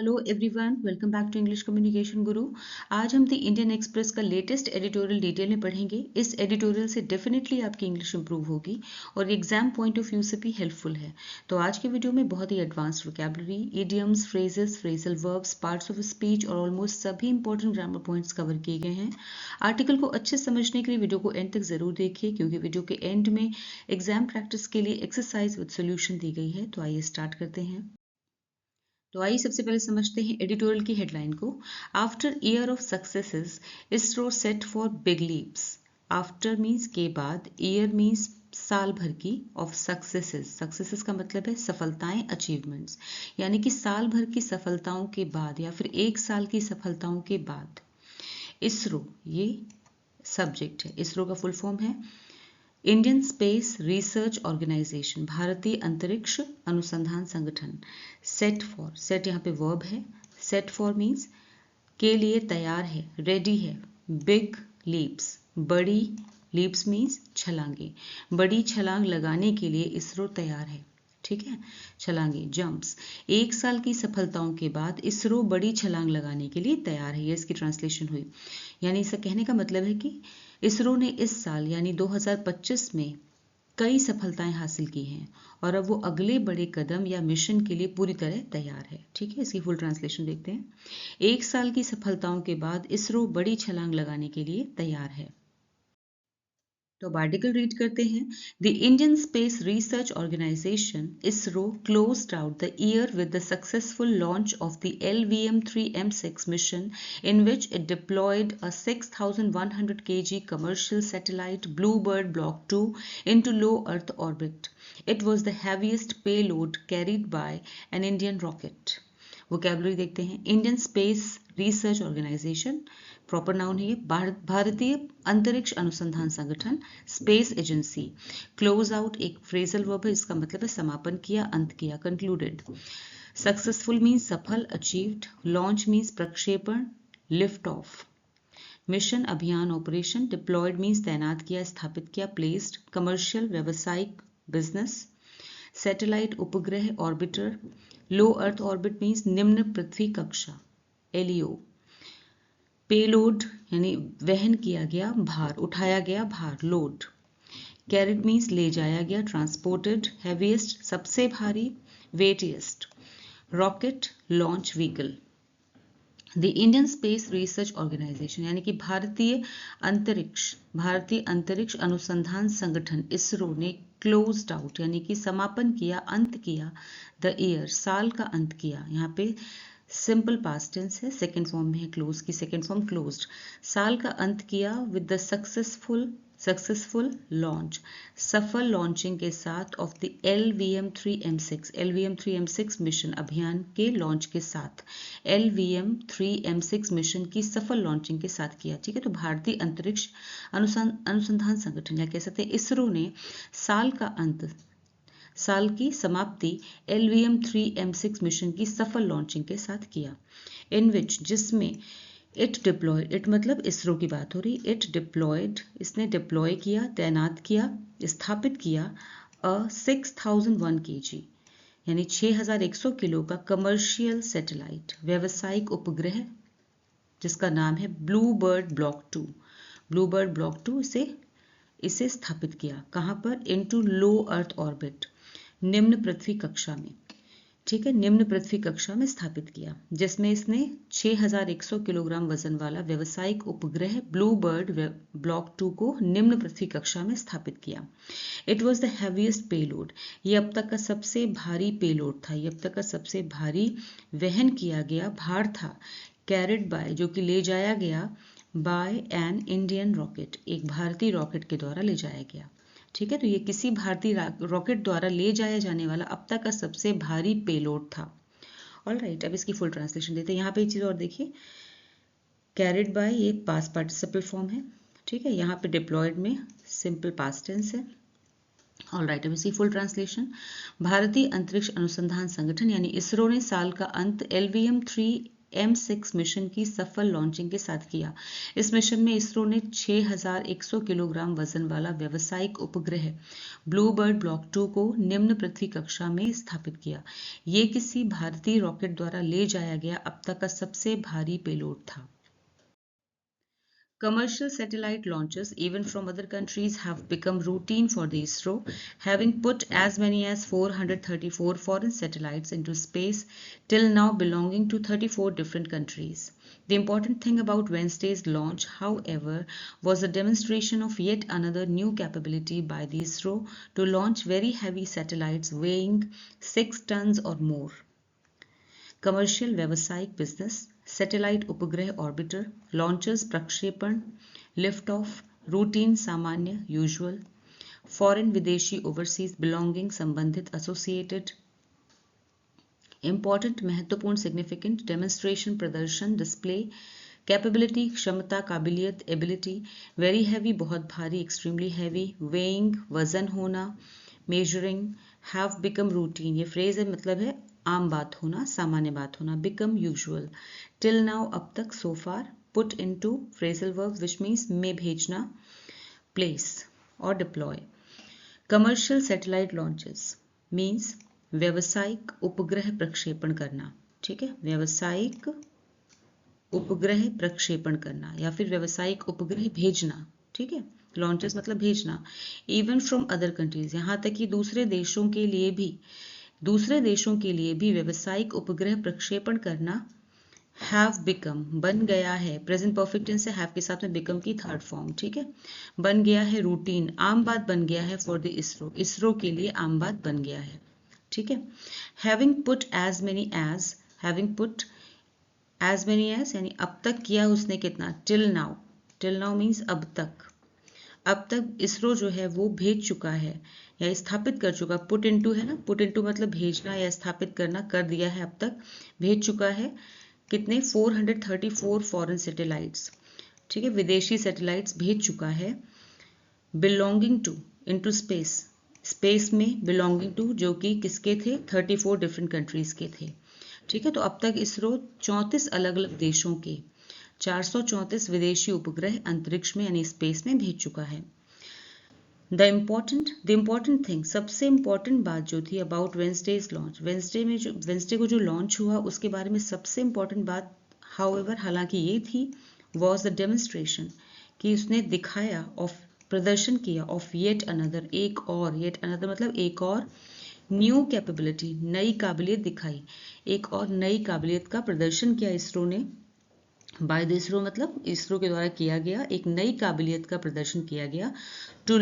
Hello everyone, welcome back to English communication guru. आज हम the Indian Express का latest editorial detail में पढ़ेंगे। इस एडिटोरियल से डेफिनेटली आपकी इंग्लिश इंप्रूव होगी और एग्जाम पॉइंट ऑफ व्यू से भी हेल्पफुल है। तो आज की वीडियो में बहुत ही advanced vocabulary, idioms, phrases, phrasal verbs, parts of speech और ऑलमोस्ट सभी इंपॉर्टेंट ग्रामर पॉइंट्स कवर किए गए हैं। आर्टिकल को अच्छे से समझने के लिए वीडियो को एंड तक जरूर देखिए, क्योंकि वीडियो के एंड में एग्जाम प्रैक्टिस के लिए एक्सरसाइज विद सोल्यूशन दी गई है। तो आइए स्टार्ट करते हैं। तो आइए सबसे पहले समझते हैं एडिटोरियल की हेडलाइन को। After year of successes, ISRO set for big leaps. After means के बाद, ईयर मीन्स साल भर की, ऑफ सक्सेसेस, सक्सेसेस का मतलब है सफलताएं, अचीवमेंट्स, यानी कि साल भर की सफलताओं के बाद या फिर एक साल की सफलताओं के बाद इसरो, ये सब्जेक्ट है। इसरो का फुल फॉर्म है इंडियन स्पेस रिसर्च ऑर्गेनाइजेशन, भारतीय अंतरिक्ष अनुसंधान संगठन। सेट फॉर, सेट यहाँ पे वर्ब है। सेट फॉर मीन्स के लिए तैयार है, रेडी है। बिग लीप्स, बड़ी, लीप्स मीन्स छलांगे, बड़ी छलांग लगाने के लिए इसरो तैयार है। ठीक है, छलांगे, जंप्स। एक साल की सफलताओं के बाद इसरो बड़ी छलांग लगाने के लिए तैयार है, ये इसकी ट्रांसलेशन हुई। यानी इसका कहने का मतलब है कि इसरो ने इस साल यानी 2025 में कई सफलताएं हासिल की हैं और अब वो अगले बड़े कदम या मिशन के लिए पूरी तरह तैयार है। ठीक है, इसकी फुल ट्रांसलेशन देखते हैं। एक साल की सफलताओं के बाद इसरो बड़ी छलांग लगाने के लिए तैयार है। तो अब आर्टिकल रीड करते हैं। The Indian space research organisation ISRO closed out the year with the successful launch of the LVM-3M6 mission, in which it deployed a 6,100 kg commercial satellite Bluebird Block 2 into low Earth orbit. It was the heaviest payload carried by an Indian rocket. Vocabulary देखते हैं। Indian space research organisation, proper noun है ये, भारतीय अंतरिक्ष अनुसंधान संगठन, space agency. Close out एक phrasal verb है, इसका मतलब है समापन किया, अंत किया, कंक्लूडेड। सक्सेसफुल मीन्स सफल, अचीव्ड। लॉन्च मीन्स प्रक्षेपण, लिफ्ट ऑफ। मिशन अभियान, ऑपरेशन। डिप्लॉयड मीन्स तैनात किया, स्थापित किया, प्लेस्ड। कमर्शियल व्यावसायिक, बिजनेस। सैटेलाइट उपग्रह, orbiter. Low earth orbit means निम्न पृथ्वी कक्षा, LEO। पेलोड यानी वहन किया गया भार, उठाया गया भार, लोड। कैरिड मीन्स ले जाया गया, ट्रांसपोर्टेड। हैवीएस्ट सबसे भारी, weightiest. Rocket, launch vehicle. The Indian space research organisation यानी कि भारतीय अंतरिक्ष अनुसंधान संगठन इसरो ने क्लोज्ड आउट यानी कि समापन किया, अंत किया, द ईयर साल का अंत किया। यहाँ पे सिंपल पास्ट टेंस है, सेकेंड फॉर्म में है क्लोज की, सेकेंड फॉर्म क्लोज्ड। साल का अंत किया विद द सक्सेसफुल लॉन्च, सफल लॉन्चिंग के साथ, ऑफ द LVM-3M6 मिशन, अभियान के लॉन्च के साथ। LVM-3M6 मिशन की सफल लॉन्चिंग के साथ किया। ठीक है, तो भारतीय अंतरिक्ष अनुसंधान संगठन या कह सकते हैं इसरो ने साल का अंत, साल की समाप्ति LVM-3M6 मिशन की सफल लॉन्चिंग के साथ किया। इन विच, जिसमें इट डिप्लॉयड, इट मतलब इसरो की बात हो रही, इट डिप्लॉयड इसने डिप्लॉय किया, तैनात किया, स्थापित किया, 6001 kg यानी 6100 किलो का कमर्शियल सैटेलाइट, व्यावसायिक उपग्रह, जिसका नाम है blue bird block 2। Blue bird block 2 इसे स्थापित किया। कहाँ पर? इनटू लो अर्थ ऑर्बिट, निम्न पृथ्वी कक्षा में। ठीक है, निम्न पृथ्वी कक्षा में स्थापित किया, जिसमें इसने 6100 किलोग्राम वजन वाला व्यावसायिक उपग्रह ब्लू बर्ड ब्लॉक 2 को निम्न पृथ्वी कक्षा में स्थापित किया। It was the heaviest payload, ये अब तक का सबसे भारी पेलोड था, ये अब तक का सबसे भारी वहन किया गया भार था। कैरिड बाय, जो कि ले जाया गया, बाय एन इंडियन रॉकेट, एक भारतीय रॉकेट के द्वारा ले जाया गया। ठीक है, तो ये किसी भारतीय रॉकेट द्वारा ले जाया जाने वाला अब तक का सबसे भारी पेलोड था। ऑलराइट, अब इसकी फुल ट्रांसलेशन देते हैं। यहाँ पे एक चीज और देखिए, कैरिड बाय ये पास्ट पार्टिसिपल फॉर्म है। ठीक है, यहाँ पे डिप्लॉयड में सिंपल पास्ट टेंस है। ऑलराइट, अब इसकी फुल ट्रांसलेशन। भारतीय अंतरिक्ष अनुसंधान संगठन यानी इसरो ने साल का अंत M6 मिशन की सफल लॉन्चिंग के साथ किया। इस मिशन में इसरो ने 6100 किलोग्राम वजन वाला व्यावसायिक उपग्रह ब्लूबर्ड ब्लॉक 2 को निम्न पृथ्वी कक्षा में स्थापित किया। ये किसी भारतीय रॉकेट द्वारा ले जाया गया अब तक का सबसे भारी पेलोड था। Commercial satellite launches, even from other countries, have become routine for the ISRO, having put as many as 434 foreign satellites into space till now, belonging to 34 different countries. The important thing about Wednesday's launch, however, was a demonstration of yet another new capability by the ISRO to launch very heavy satellites weighing 6 tons or more. Commercial व्यावसायिक business, satellite उपग्रह orbiter, launchers प्रक्षेपण, lift of, routine सामान्य usual, foreign विदेशी overseas belonging संबंधित associated, important महत्वपूर्ण significant, demonstration प्रदर्शन display, capability क्षमता काबिलियत एबिलिटी, वेरी हैवी बहुत भारी एक्सट्रीमली हैवी, वेइंग वजन होना, मेजरिंग, हैव बिकम रूटीन ये फ्रेज है मतलब है आम बात होना, सामान्य बात होना, बिकम यूजुअल, टिल नाउ अब तक, so far, put into phrasal verb which means में भेजना, प्लेस और deploy. Commercial satellite launches means व्यावसायिक उपग्रह प्रक्षेपण करना, ठीक है, व्यावसायिक उपग्रह प्रक्षेपण करना या फिर व्यावसायिक उपग्रह भेजना, ठीक है, लॉन्चेस मतलब भेजना, इवन फ्रॉम अदर कंट्रीज, यहाँ तक कि दूसरे देशों के लिए भी व्यावसायिक उपग्रह प्रक्षेपण करना, हैव बिकम बन गया है, प्रेजेंट परफेक्ट टेंस से हैव के साथ में बिकम की थर्ड फॉर्म, ठीक है, बन गया है, रूटीन आम बात बन गया है, फॉर द इसरो के लिए आम बात बन गया है, ठीक है। Having put as many as यानी अब तक किया उसने कितना, टिल नाउ मीन्स अब तक इसरो जो है वो भेज चुका है या स्थापित कर चुका, पुट इनटू है ना, पुट इनटू मतलब भेजना या स्थापित करना, कर दिया है, अब तक भेज चुका है कितने, 434 फॉरेन सैटेलाइट्स, ठीक है, विदेशी सैटेलाइट्स भेज चुका है, बिलोंगिंग टू इनटू स्पेस में बिलोंगिंग टू जो कि किसके थे, 34 डिफरेंट कंट्रीज के थे, ठीक है। तो अब तक इसरो 34 अलग अलग देशों के 434 विदेशी उपग्रह अंतरिक्ष में यानी स्पेस में भेज चुका है। द इम्पॉर्टेंट थिंग, सबसे इम्पॉर्टेंट बात जो थी अबाउट वेंसडेज लॉन्च, वेंसडे को जो लॉन्च हुआ उसके बारे में सबसे इम्पॉर्टेंट बात हाउएवर हालांकि ये थी, वॉज द डेमोन्स्ट्रेशन कि उसने दिखाया ऑफ प्रदर्शन किया ऑफ येट अनदर मतलब एक और न्यू कैपेबिलिटी नई काबिलियत दिखाई, एक और नई काबिलियत का प्रदर्शन किया इसरो ने, बाय द इसरो मतलब इसरो के द्वारा किया गया एक नई काबिलियत का प्रदर्शन किया गया, टू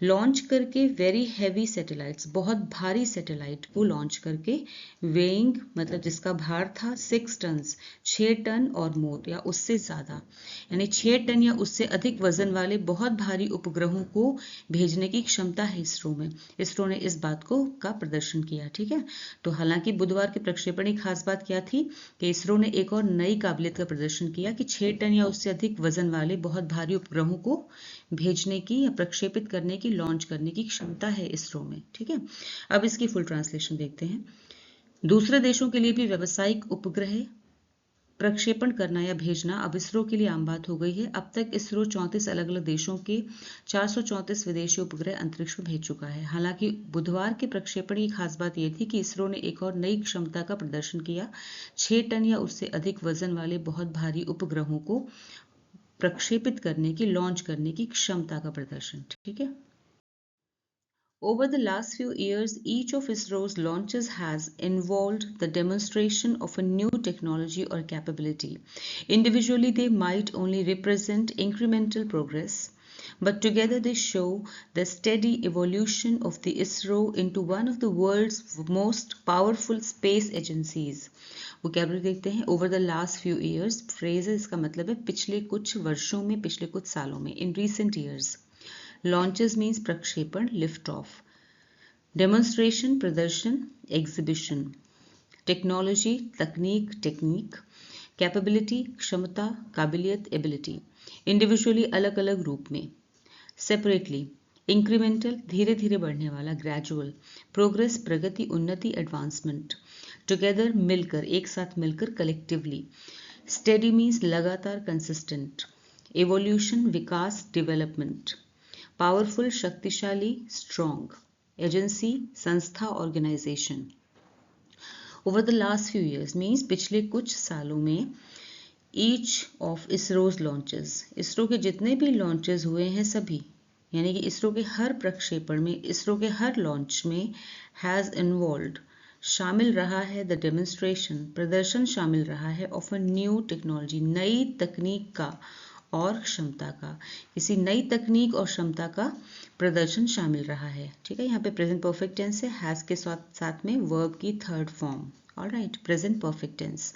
लॉन्च करके वेरी हैवी सैटेलाइट्स बहुत भारी सैटेलाइट को लॉन्च करके, वेइंग मतलब जिसका भार था 6 टन्स 6 टन और मोर या उससे ज़्यादा यानी 6 टन या उससे अधिक वजन वाले बहुत भारी उपग्रहों को भेजने की क्षमता है इसरो में। इसरो ने इस बात का प्रदर्शन किया, ठीक है। तो हालांकि बुधवार के प्रक्षेपण की खास बात क्या थी कि इसरो ने एक और नई काबिलियत का प्रदर्शन किया कि 6 टन या उससे अधिक वजन वाले बहुत भारी उपग्रहों को भेजने की या प्रक्षेपित करने की लॉन्च करने की क्षमता है इसरो में, ठीक है। अब इसकी फुल ट्रांसलेशन देखते हैं। दूसरे देशों के लिए भी व्यावसायिक उपग्रह प्रक्षेपण करना या भेजना अब इसरो के लिए आम बात हो गई है। अब तक इसरो 34 अलग अलग देशों के 434 विदेशी उपग्रह अंतरिक्ष में भेज चुका है। हालांकि बुधवार के प्रक्षेपण की खास बात यह थी कि इसरो ने एक और नई क्षमता का प्रदर्शन किया, 6 टन या उससे अधिक वजन वाले बहुत भारी उपग्रहों को प्रक्षेपित करने की लॉन्च करने की क्षमता का प्रदर्शन, ठीक है। Over the last few years, each of ISRO's launches has involved the demonstration of a new technology or capability. Individually, they might only represent incremental progress, but together they show the steady evolution of the ISRO into one of the world's most powerful space agencies. vocabulary देखते हैं, over the last few years, phrase है, इसका मतलब है पिछले कुछ वर्षों में, पिछले कुछ सालों में, in recent years. Launches means प्रक्षेपण, lift off. Demonstration प्रदर्शन, exhibition. Technology तकनीक, टेक्निक. Capability क्षमता, काबिलियत, ability. Individually अलग अलग रूप में. Separately incremental धीरे धीरे बढ़ने वाला, gradual. Progress प्रगति, उन्नति, advancement. टुगेदर मिलकर, एक साथ मिलकर, कलेक्टिवली। स्टेडी मीन्स लगातार, कंसिस्टेंट। एवोल्यूशन विकास, डेवलपमेंट। पावरफुल शक्तिशाली, स्ट्रॉन्ग। एजेंसी संस्था, organisation. Over the last few years means पिछले कुछ सालों में each of ISRO's launches, ISRO के जितने भी लॉन्चेस हुए हैं सभी, यानी कि इसरो के हर प्रक्षेपण में, इसरो के हर लॉन्च में हैज इन्वॉल्व्ड, शामिल रहा है, द डेमोन्स्ट्रेशन, प्रदर्शन शामिल रहा है, ऑफ अ न्यू टेक्नोलॉजी, नई तकनीक का और क्षमता का, किसी नई तकनीक और क्षमता का प्रदर्शन शामिल रहा है। ठीक है, यहाँ पे प्रेजेंट परफेक्ट टेंस है, हैज के साथ में वर्ब की third form. Alright, present perfect tense.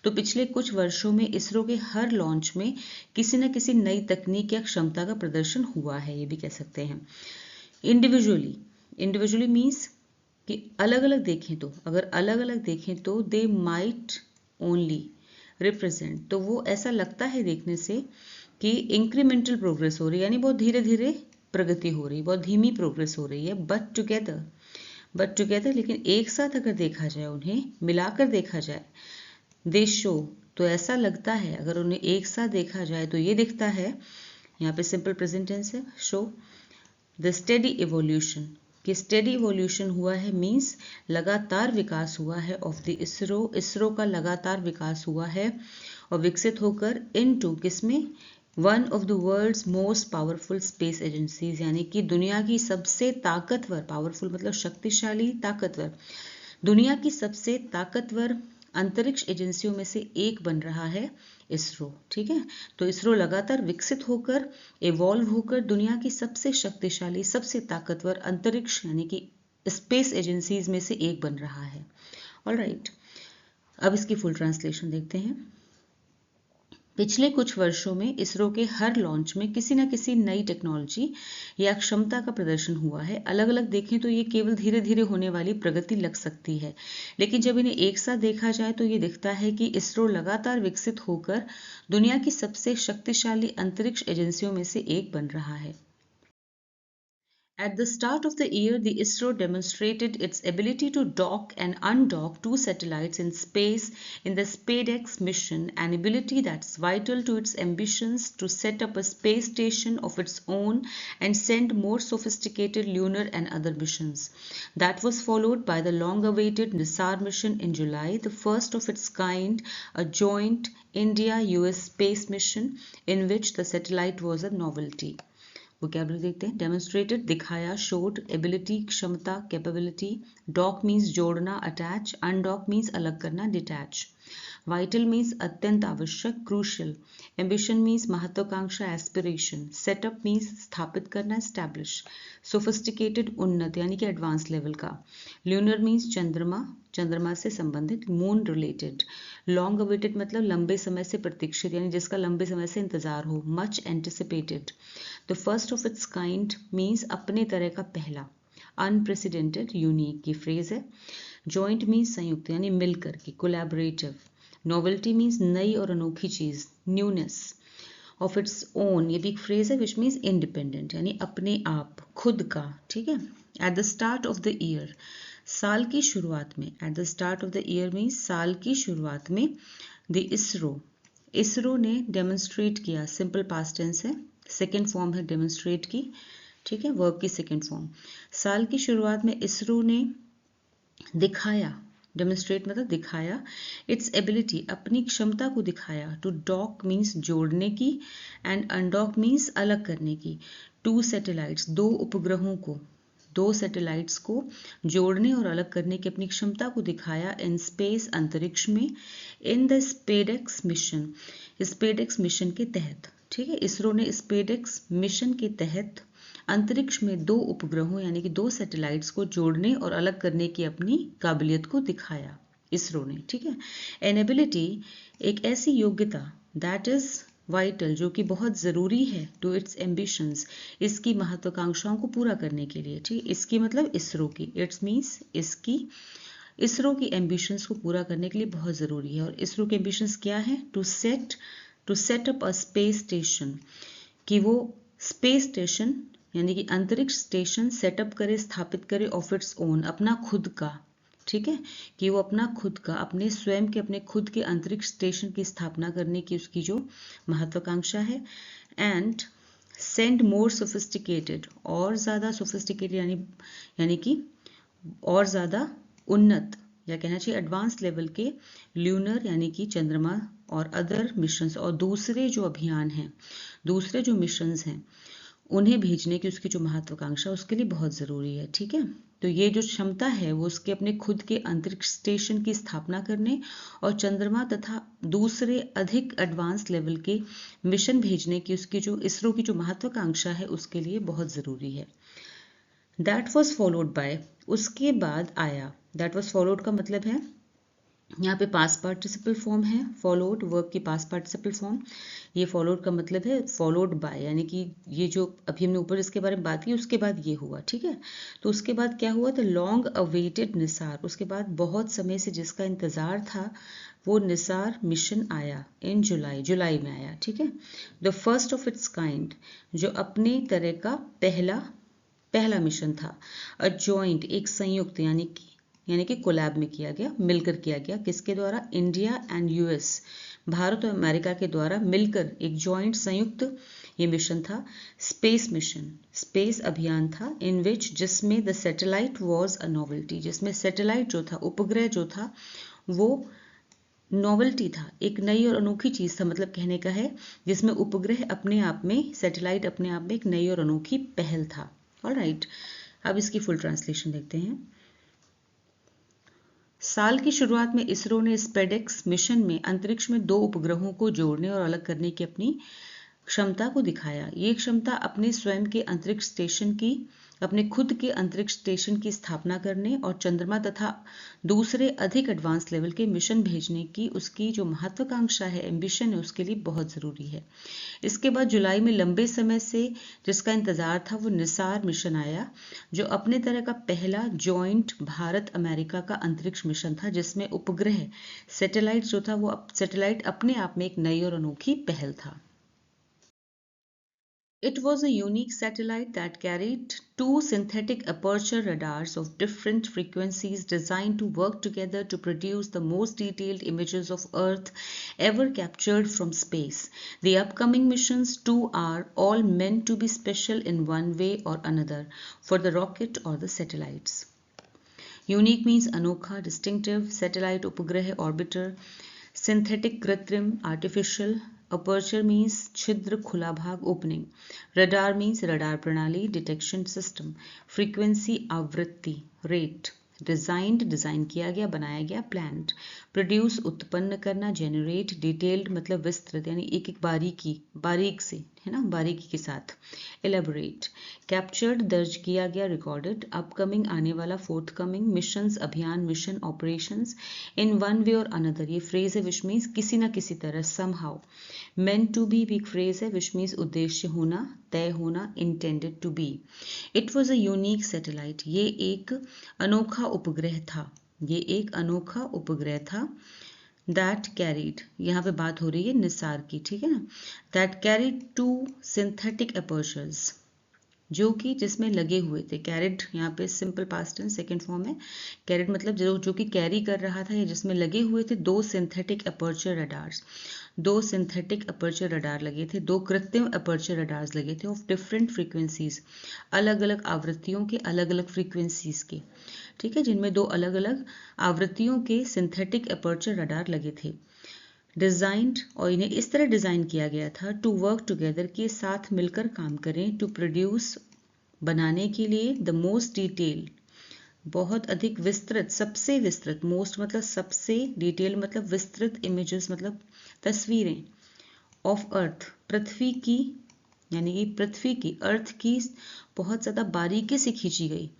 तो पिछले कुछ वर्षों में इसरो के हर लॉन्च में किसी न किसी नई तकनीक या क्षमता का प्रदर्शन हुआ है, ये भी कह सकते हैं। इंडिविजुअली, इंडिविजुअली मीन्स कि अलग अलग देखें तो, अगर अलग अलग देखें तो दे माइट ओनली रिप्रेजेंट, तो वो ऐसा लगता है देखने से कि इंक्रीमेंटल प्रोग्रेस हो रही है, यानी बहुत धीरे धीरे प्रगति हो रही है, बहुत धीमी प्रोग्रेस हो रही है। बट टुगेदर, लेकिन एक साथ अगर देखा जाए, उन्हें मिलाकर देखा जाए, दे शो, तो ऐसा लगता है, अगर उन्हें एक साथ देखा जाए तो ये दिखता है, यहाँ पे सिंपल प्रेजेंट टेंस है, शो द स्टेडी इवोल्यूशन, कि स्टेडी इवोल्यूशन हुआ है मीन्स लगातार विकास हुआ है ऑफ द इसरो, इसरो का लगातार विकास हुआ है और विकसित होकर इनटू, किसमें, one of the world's most powerful space agencies, यानी कि दुनिया की सबसे ताकतवर, पावरफुल मतलब शक्तिशाली, ताकतवर, दुनिया की सबसे ताकतवर अंतरिक्ष एजेंसियों में से एक बन रहा है इसरो। ठीक है, तो इसरो लगातार विकसित होकर, इवॉल्व होकर दुनिया की सबसे शक्तिशाली, सबसे ताकतवर अंतरिक्ष यानी कि स्पेस एजेंसीज में से एक बन रहा है। ऑलराइट, अब इसकी फुल ट्रांसलेशन देखते हैं। पिछले कुछ वर्षों में इसरो के हर लॉन्च में किसी न किसी नई टेक्नोलॉजी या क्षमता का प्रदर्शन हुआ है। अलग अलग देखें तो ये केवल धीरे धीरे होने वाली प्रगति लग सकती है, लेकिन जब इन्हें एक साथ देखा जाए तो ये दिखता है कि इसरो लगातार विकसित होकर दुनिया की सबसे शक्तिशाली अंतरिक्ष एजेंसियों में से एक बन रहा है। At the start of the year, the ISRO demonstrated its ability to dock and undock 2 satellites in space in the SpaceX mission, an ability that's vital to its ambitions to set up a space station of its own and send more sophisticated lunar and other missions. That was followed by the long-awaited NISAR mission in July, the first of its kind, a joint India-US space mission in which the satellite was a novelty. Vocabulary देखते हैं। Demonstrated दिखाया, showed, ability क्षमता, capability, dock means जोड़ना, attach, undock means अलग करना, detach, vital means अत्यंत आवश्यक, crucial, ambition means महत्वाकांक्षा, एस्पिरेशन, सेटअप मीन्स स्थापित करना, एस्टैब्लिश, सोफिस्टिकेटेड उन्नत यानी कि एडवांस लेवल का, ल्यूनर मीन्स चंद्रमा, चंद्रमा से संबंधित, मून रिलेटेड, लॉन्ग अवेटेड मतलब लंबे समय से प्रतीक्षित यानी जिसका लंबे समय से इंतजार हो, much anticipated, the first of its kind means अपने तरह का पहला, अनप्रेसिडेंटेड यूनिक की फ्रेज है, जॉइंट मीन्स संयुक्त यानी मिलकर के, कोलैबोरेटिव, नोवेल्टी मीन्स नई और अनोखी चीज, न्यूनेस, ऑफ इट्स ओन ये भी एक फ्रेज है विच मीन्स इंडिपेंडेंट यानी अपने आप, खुद का। ठीक है, at the start of the year, साल की शुरुआत में, at the start of the year means साल की शुरुआत में, द इसरो, इसरो ने डेमोन्स्ट्रेट किया, सिंपल पास्ट टेंस है, सेकेंड फॉर्म है डेमोन्स्ट्रेट की। ठीक है, वर्ब की सेकेंड फॉर्म, साल की शुरुआत में इसरो ने दिखाया, डेमोन्स्ट्रेट मतलब दिखाया, इट्स एबिलिटी अपनी क्षमता को दिखाया, टू डॉक मीन्स जोड़ने की, एंड अनडॉक मीन्स अलग करने की, 2 सैटेलाइट्स दो उपग्रहों को, 2 सैटेलाइट्स को जोड़ने और अलग करने की अपनी क्षमता को दिखाया, इन स्पेस अंतरिक्ष में, in the SpaDeX mission, SpaDeX mission के तहत। ठीक है, इसरो ने स्पेडेक्स मिशन के तहत अंतरिक्ष में 2 उपग्रहों यानी कि 2 सैटेलाइट्स को जोड़ने और अलग करने की अपनी काबिलियत को दिखाया इसरो ने। ठीक है, एन एबिलिटी एक ऐसी योग्यता, दैट इज वाइटल जो कि बहुत ज़रूरी है, टू इट्स एम्बिशंस इसकी महत्वाकांक्षाओं को पूरा करने के लिए। ठीक, इसकी मतलब इसरो की, इट्स मीन्स इसकी, इसरो की एम्बिशंस को पूरा करने के लिए बहुत ज़रूरी है। और इसरो के एम्बिशंस क्या है, to set up a space station, कि वो स्पेस स्टेशन यानी कि अंतरिक्ष स्टेशन सेटअप करे, स्थापित करे, ऑफ इट्स ओन अपना खुद का। ठीक है, कि वो अपना खुद का, अपने स्वयं के, अपने खुद के अंतरिक्ष स्टेशन की स्थापना करने की उसकी जो महत्वाकांक्षा है। एंड सेंड मोर सोफिस्टिकेटेड, और ज़्यादा सोफिस्टिकेटेड यानी कि और ज़्यादा उन्नत, या कहना चाहिए एडवांस लेवल के ल्यूनर यानी कि चंद्रमा और अदर मिशंस, और दूसरे जो अभियान हैं, दूसरे जो मिशंस हैं उन्हें भेजने की उसकी जो महत्वाकांक्षा उसके लिए बहुत ज़रूरी है। ठीक है, तो ये जो क्षमता है वो उसके अपने खुद के अंतरिक्ष स्टेशन की स्थापना करने और चंद्रमा तथा दूसरे अधिक एडवांस लेवल के मिशन भेजने की उसकी जो इसरो की जो महत्वाकांक्षा है उसके लिए बहुत ज़रूरी है। दैट वॉज फॉलोड बाय, उसके बाद आया। दैट वॉज फॉलोड का मतलब है यहाँ पे पास्ट पार्टिसिपल फॉर्म है, फॉलोड वर्ब की पास्ट पार्टिसिपल फॉर्म। ये फॉलोड का मतलब है फॉलोड बाय, यानी कि ये जो अभी हमने ऊपर इसके बारे में बात की उसके बाद ये हुआ। ठीक है, तो उसके बाद क्या हुआ, तो लॉन्ग अवेटेड निसार, उसके बाद बहुत समय से जिसका इंतजार था वो निसार मिशन आया इन जुलाई में आया। ठीक है, the first of its kind, जो अपने तरह का पहला मिशन था। अ जॉइंट, एक संयुक्त यानी कि कोलैब में किया गया, मिलकर किया गया। किसके द्वारा, इंडिया एंड यूएस, भारत और अमेरिका के द्वारा मिलकर एक जॉइंट संयुक्त ये मिशन था। स्पेस मिशन, स्पेस अभियान था। इन विच, जिसमें the satellite was a novelty, जिसमें सैटेलाइट जो था, उपग्रह जो था वो नॉवेल्टी था, एक नई और अनोखी चीज था। मतलब कहने का है जिसमें उपग्रह अपने आप में, सैटेलाइट अपने आप में एक नई और अनोखी पहल था। ऑलराइट, अब इसकी फुल ट्रांसलेशन देखते हैं। साल की शुरुआत में इसरो ने स्पेडेक्स मिशन में अंतरिक्ष में 2 उपग्रहों को जोड़ने और अलग करने की अपनी क्षमता को दिखाया। ये क्षमता अपने स्वयं के अंतरिक्ष स्टेशन की, अपने खुद के अंतरिक्ष स्टेशन की स्थापना करने और चंद्रमा तथा दूसरे अधिक एडवांस लेवल के मिशन भेजने की उसकी जो महत्वाकांक्षा है, एम्बिशन है, उसके लिए बहुत ज़रूरी है। इसके बाद जुलाई में लंबे समय से जिसका इंतजार था वो निसार मिशन आया, जो अपने तरह का पहला जॉइंट भारत अमेरिका का अंतरिक्ष मिशन था, जिसमें उपग्रह सैटेलाइट जो था वो सैटेलाइट अपने आप में एक नई और अनोखी पहल था। It was a unique satellite that carried 2 synthetic aperture radars of different frequencies designed to work together to produce the most detailed images of Earth ever captured from space. The upcoming missions too are all meant to be special in one way or another for the rocket or the satellites. Unique means अनोखा, distinctive, satellite उपग्रह orbiter, synthetic कृत्रिम artificial, aperture means छिद्र खुला भाग opening, radar means radar प्रणाली detection system, frequency आवृत्ति rate, designed design किया गया, बनाया गया, planned, produce उत्पन्न करना, generate, detailed मतलब विस्तृत यानी एक एक बारीक से, है ना, बारीकी के साथ, elaborate, captured दर्ज किया गया, recorded, upcoming आने वाला, forthcoming, missions अभियान, mission, operations, in one way or another ये phrase है which means किसी ना किसी तरह, somehow, meant to be भी एक phrase है which means उद्देश्य होना, तय होना, intended to be. It was a unique satellite, ये एक अनोखा उपग्रह था, ये एक अनोखा उपग्रह था। That carried, यहाँ पे बात हो रही है निसार की, ठीक है ना। That carried 2 synthetic apertures, जो कि जिसमें लगे हुए थे। कैरिड यहाँ पे simple past tense second form है। कैरिड मतलब जो कि कैरी कर रहा था, या जिसमें लगे हुए थे 2 synthetic aperture radars, 2 synthetic aperture radar लगे थे, 2 कृत्रिम अपर्चर रडार्स लगे थे ऑफ डिफरेंट फ्रीक्वेंसीज, अलग अलग आवृत्तियों के, अलग अलग फ्रीक्वेंसीज के, ठीक है, जिनमें 2 अलग अलग आवृत्तियों के सिंथेटिक अपर्चर रडार लगे थे। डिजाइंड, और इन्हें इस तरह डिजाइन किया गया था, टू वर्क टुगेदर, के साथ मिलकर काम करें, टू प्रोड्यूस बनाने के लिए, द मोस्ट डिटेल बहुत अधिक विस्तृत, सबसे विस्तृत, मोस्ट मतलब सबसे, डिटेल मतलब विस्तृत, इमेजेस मतलब तस्वीरें, ऑफ अर्थ पृथ्वी की, यानी कि पृथ्वी की, अर्थ की बहुत ज़्यादा बारीकी से खींची गई,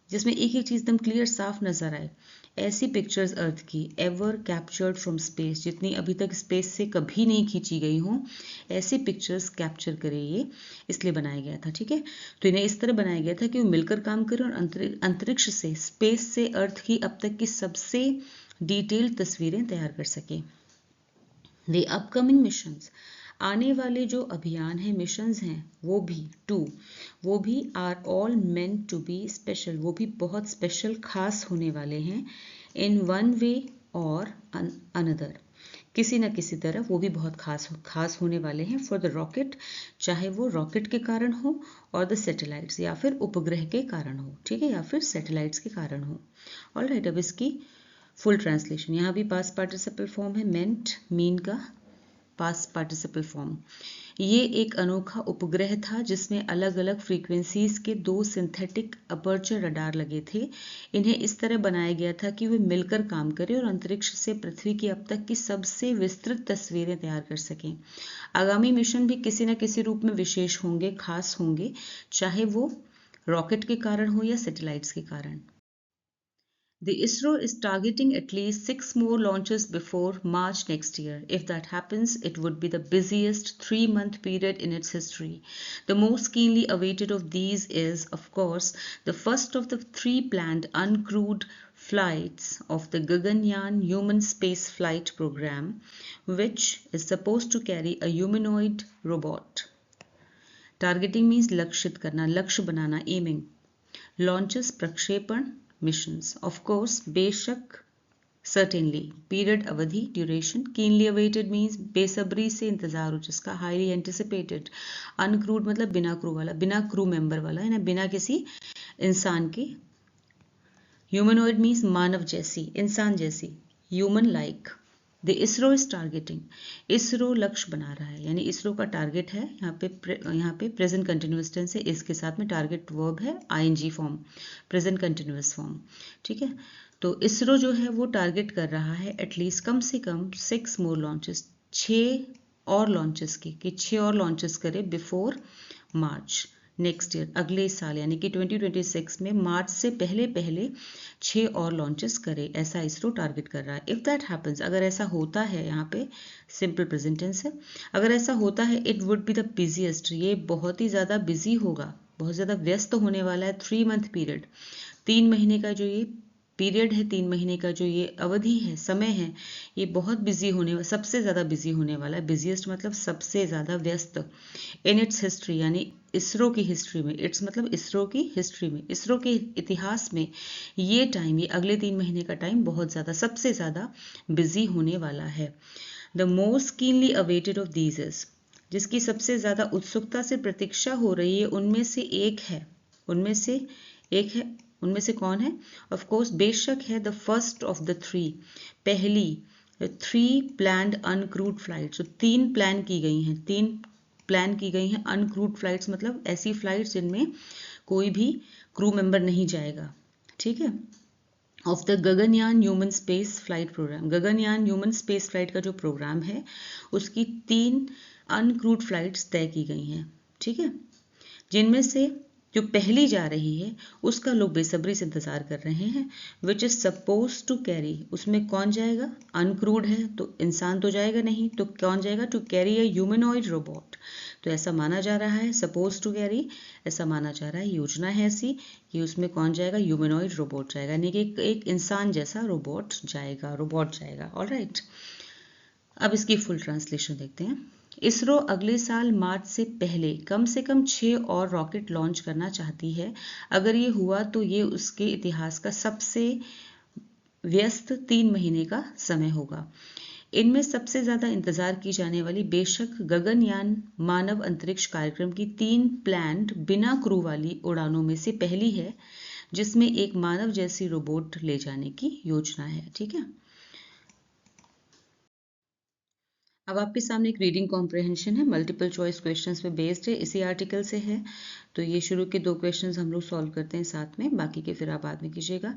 जिसमें एक एक चीज़ एकदम क्लियर साफ नजर आए, ऐसी पिक्चर्स अर्थ की, एवर कैप्चर्ड फ्रॉम स्पेस, जितनी अभी तक स्पेस से कभी नहीं खींची गई हों, ऐसी पिक्चर्स कैप्चर करे, ये इसलिए बनाया गया था। ठीक है, तो इन्हें इस तरह बनाया गया था कि वो मिलकर काम करें और अंतरिक्ष से, स्पेस से अर्थ की अब तक की सबसे डिटेल तस्वीरें तैयार कर सके। द अपकमिंग मिशंस, आने वाले जो अभियान हैं, मिशंस हैं, वो भी are all meant to be special, वो भी बहुत स्पेशल, खास होने वाले हैं, इन वन वे और अनदर, किसी न किसी तरह वो भी बहुत खास होने वाले हैं फॉर द रॉकेट, चाहे वो रॉकेट के कारण हो और द सैटेलाइट्स या फिर उपग्रह के कारण हो, ठीक है, या फिर सैटेलाइट्स के कारण हो। ऑलराइट, अब इसकी फुल ट्रांसलेशन, यहाँ भी पास्ट पार्टिसिपल फॉर्म है, मेंट मीन का पास्ट पार्टिसिपल फॉर्म। ये एक अनोखा उपग्रह था जिसमें अलग अलग फ्रीक्वेंसीज के 2 सिंथेटिक अपर्चर रडार लगे थे। इन्हें इस तरह बनाया गया था कि वे मिलकर काम करें और अंतरिक्ष से पृथ्वी की अब तक की सबसे विस्तृत तस्वीरें तैयार कर सकें। आगामी मिशन भी किसी न किसी रूप में विशेष होंगे, खास होंगे, चाहे वो रॉकेट के कारण हो या सैटेलाइट्स के कारण। The ISRO is targeting at least 6 more launches before March next year. If that happens, it would be the busiest 3-month period in its history. The most keenly awaited of these is, of course, the first of the 3 planned uncrewed flights of the Gaganyaan human space flight program, which is supposed to carry a humanoid robot. Targeting means लक्षित करना, लक्ष्य बनाना, aiming. Launches प्रक्षेपण, missions. Of course, बेशक, certainly. Period अवधि, duration. Keenly awaited means बेसब्री से इंतजार हो जिसका, highly anticipated. Uncrewed मतलब बिना क्रू वाला, बिना क्रू मेंबर वाला है ना, बिना किसी इंसान के. Humanoid means मानव जैसी, इंसान जैसी, human like. The ISRO is targeting. ISRO लक्ष्य बना रहा है, यानी ISRO का टारगेट है, यहाँ पे प्रेजेंट कंटिन्यूअस टेंस है, इसके साथ में टारगेट वर्ब है ING form, present continuous form, ठीक है। तो ISRO जो है वो टारगेट कर रहा है एटलीस्ट कम से कम 6 मोर लॉन्चेस, 6 और लॉन्चेस की, कि 6 और लॉन्चेस करे बिफोर मार्च नेक्स्ट ईयर, अगले साल यानी कि 2026 में मार्च से पहले 6 और लॉन्चेस करे, ऐसा इसरो टारगेट कर रहा है। इफ दैट हैपन्स, अगर ऐसा होता है, यहाँ पे सिंपल प्रेजेंट टेंस है, अगर ऐसा होता है, it would be the busiest, ये बहुत ही ज़्यादा बिजी होगा, बहुत ज़्यादा व्यस्त होने वाला है। 3 मंथ पीरियड, 3 महीने का जो ये पीरियड है, 3 महीने का जो ये अवधि है, समय है, ये बहुत बिजी होने, सबसे ज़्यादा बिजी होने वाला है। बिजिएस्ट मतलब सबसे ज़्यादा व्यस्त। इन इट्स हिस्ट्री, यानी इसरो की हिस्ट्री में, इट्स मतलब इसरो की हिस्ट्री में, इसरो के इतिहास में ये टाइम, ये अगले 3 महीने का टाइम बहुत ज़्यादा, सबसे ज़्यादा बिजी होने वाला है। The most keenly awaited of these is, जिसकी सबसे ज़्यादा उत्सुकता से प्रतीक्षा हो रही है, उनमें से एक है, उनमें से एक है, उनमें से कौन है? ऑफ कोर्स बेशक है द फर्स्ट ऑफ द 3, पहली 3 प्लान्ड अनक्रूड फ्लाइट्स, जो 3 प्लान की गई हैं, 3 प्लान की गई हैं अनक्रूड फ्लाइट्स, मतलब ऐसी फ्लाइट्स जिनमें कोई भी क्रू मेंबर नहीं जाएगा, ठीक है, of the Gaganyaan human space flight programme. Gaganyaan human space flight का जो प्रोग्राम है उसकी 3 अनक्रूड फ्लाइट्स तय की गई हैं, ठीक है, जिनमें से जो पहली जा रही है उसका लोग बेसब्री से इंतजार कर रहे हैं। Which is suppose to carry, उसमें कौन जाएगा? अनक्रूड है तो इंसान तो जाएगा नहीं, तो कौन जाएगा? To carry a humanoid robot, तो ऐसा माना जा रहा है, सपोज टू कैरी, ऐसा माना जा रहा है, योजना है ऐसी कि उसमें कौन जाएगा? ह्यूमनॉइड रोबोट जाएगा, यानी कि एक इंसान जैसा रोबोट जाएगा। ऑलराइट, अब इसकी फुल ट्रांसलेशन देखते हैं। इसरो अगले साल मार्च से पहले कम से कम 6 और रॉकेट लॉन्च करना चाहती है। अगर ये हुआ तो ये उसके इतिहास का सबसे व्यस्त 3 महीने का समय होगा। इनमें सबसे ज़्यादा इंतजार की जाने वाली बेशक गगनयान मानव अंतरिक्ष कार्यक्रम की 3 प्लान्ड बिना क्रू वाली उड़ानों में से पहली है, जिसमें एक मानव जैसी रोबोट ले जाने की योजना है, ठीक है। अब आपके सामने एक रीडिंग कॉम्प्रहेंशन है, मल्टीपल चॉइस क्वेश्चंस पे बेस्ड है, इसी आर्टिकल से है, तो ये शुरू के 2 क्वेश्चंस हम लोग सॉल्व करते हैं साथ में, बाकी के फिर आप बाद में कीजिएगा।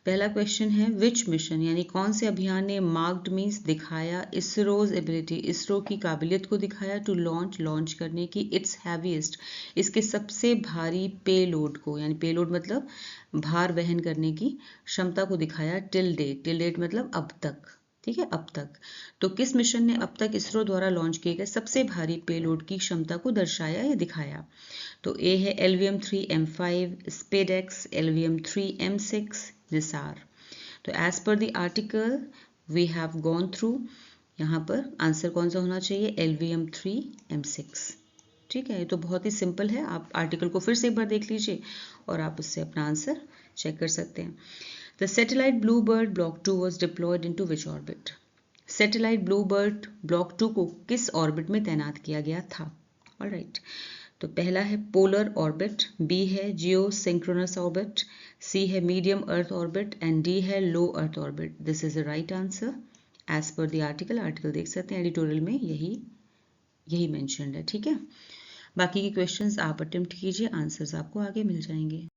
पहला क्वेश्चन है, विच मिशन, यानी कौन से अभियान ने मार्क्ड मीन्स दिखाया, इसरोज एबिलिटी, इसरो की काबिलियत को दिखाया, टू लॉन्च करने की, इट्स हैवीएस्ट, इसके सबसे भारी पेलोड को, यानी पेलोड मतलब भार वहन करने की क्षमता को दिखाया, टिल डेट मतलब अब तक, ठीक है, अब तक। तो किस मिशन ने अब तक इसरो द्वारा लॉन्च किए गए सबसे भारी पेलोड की क्षमता को दर्शाया या दिखाया? तो ए है LVM-3M5, SpaceX LVM-3M6, निसार। तो एज पर the article we have gone through, यहाँ पर आंसर कौन सा होना चाहिए? LVM-3M6, ठीक है। ये तो बहुत ही सिंपल है, आप आर्टिकल को फिर से एक बार देख लीजिए और आप उससे अपना आंसर चेक कर सकते हैं। The satellite Bluebird Block 2 was deployed into which orbit? Satellite Bluebird Block 2 को किस ऑर्बिट में तैनात किया गया था? ऑलराइट, तो पहला है पोलर ऑर्बिट, बी है जियो सिंक्रोनस ऑर्बिट, सी है medium earth orbit and D है low earth orbit. This is the right answer as पर द आर्टिकल देख सकते हैं एडिटोरियल में यही मेंशन्ड है. ठीक है, बाकी के क्वेश्चंस आप अटेम्प्ट कीजिए, आंसर्स आपको आगे मिल जाएंगे.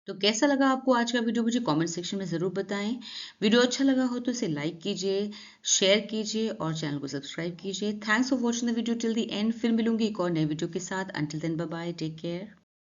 तो कैसा लगा आपको आज का वीडियो, मुझे कमेंट सेक्शन में ज़रूर बताएं. वीडियो अच्छा लगा हो तो इसे लाइक कीजिए, शेयर कीजिए और चैनल को सब्सक्राइब कीजिए. Thanks for watching the video till the end. फिर मिलूंगी एक और नए वीडियो के साथ. Until then bye bye, take care.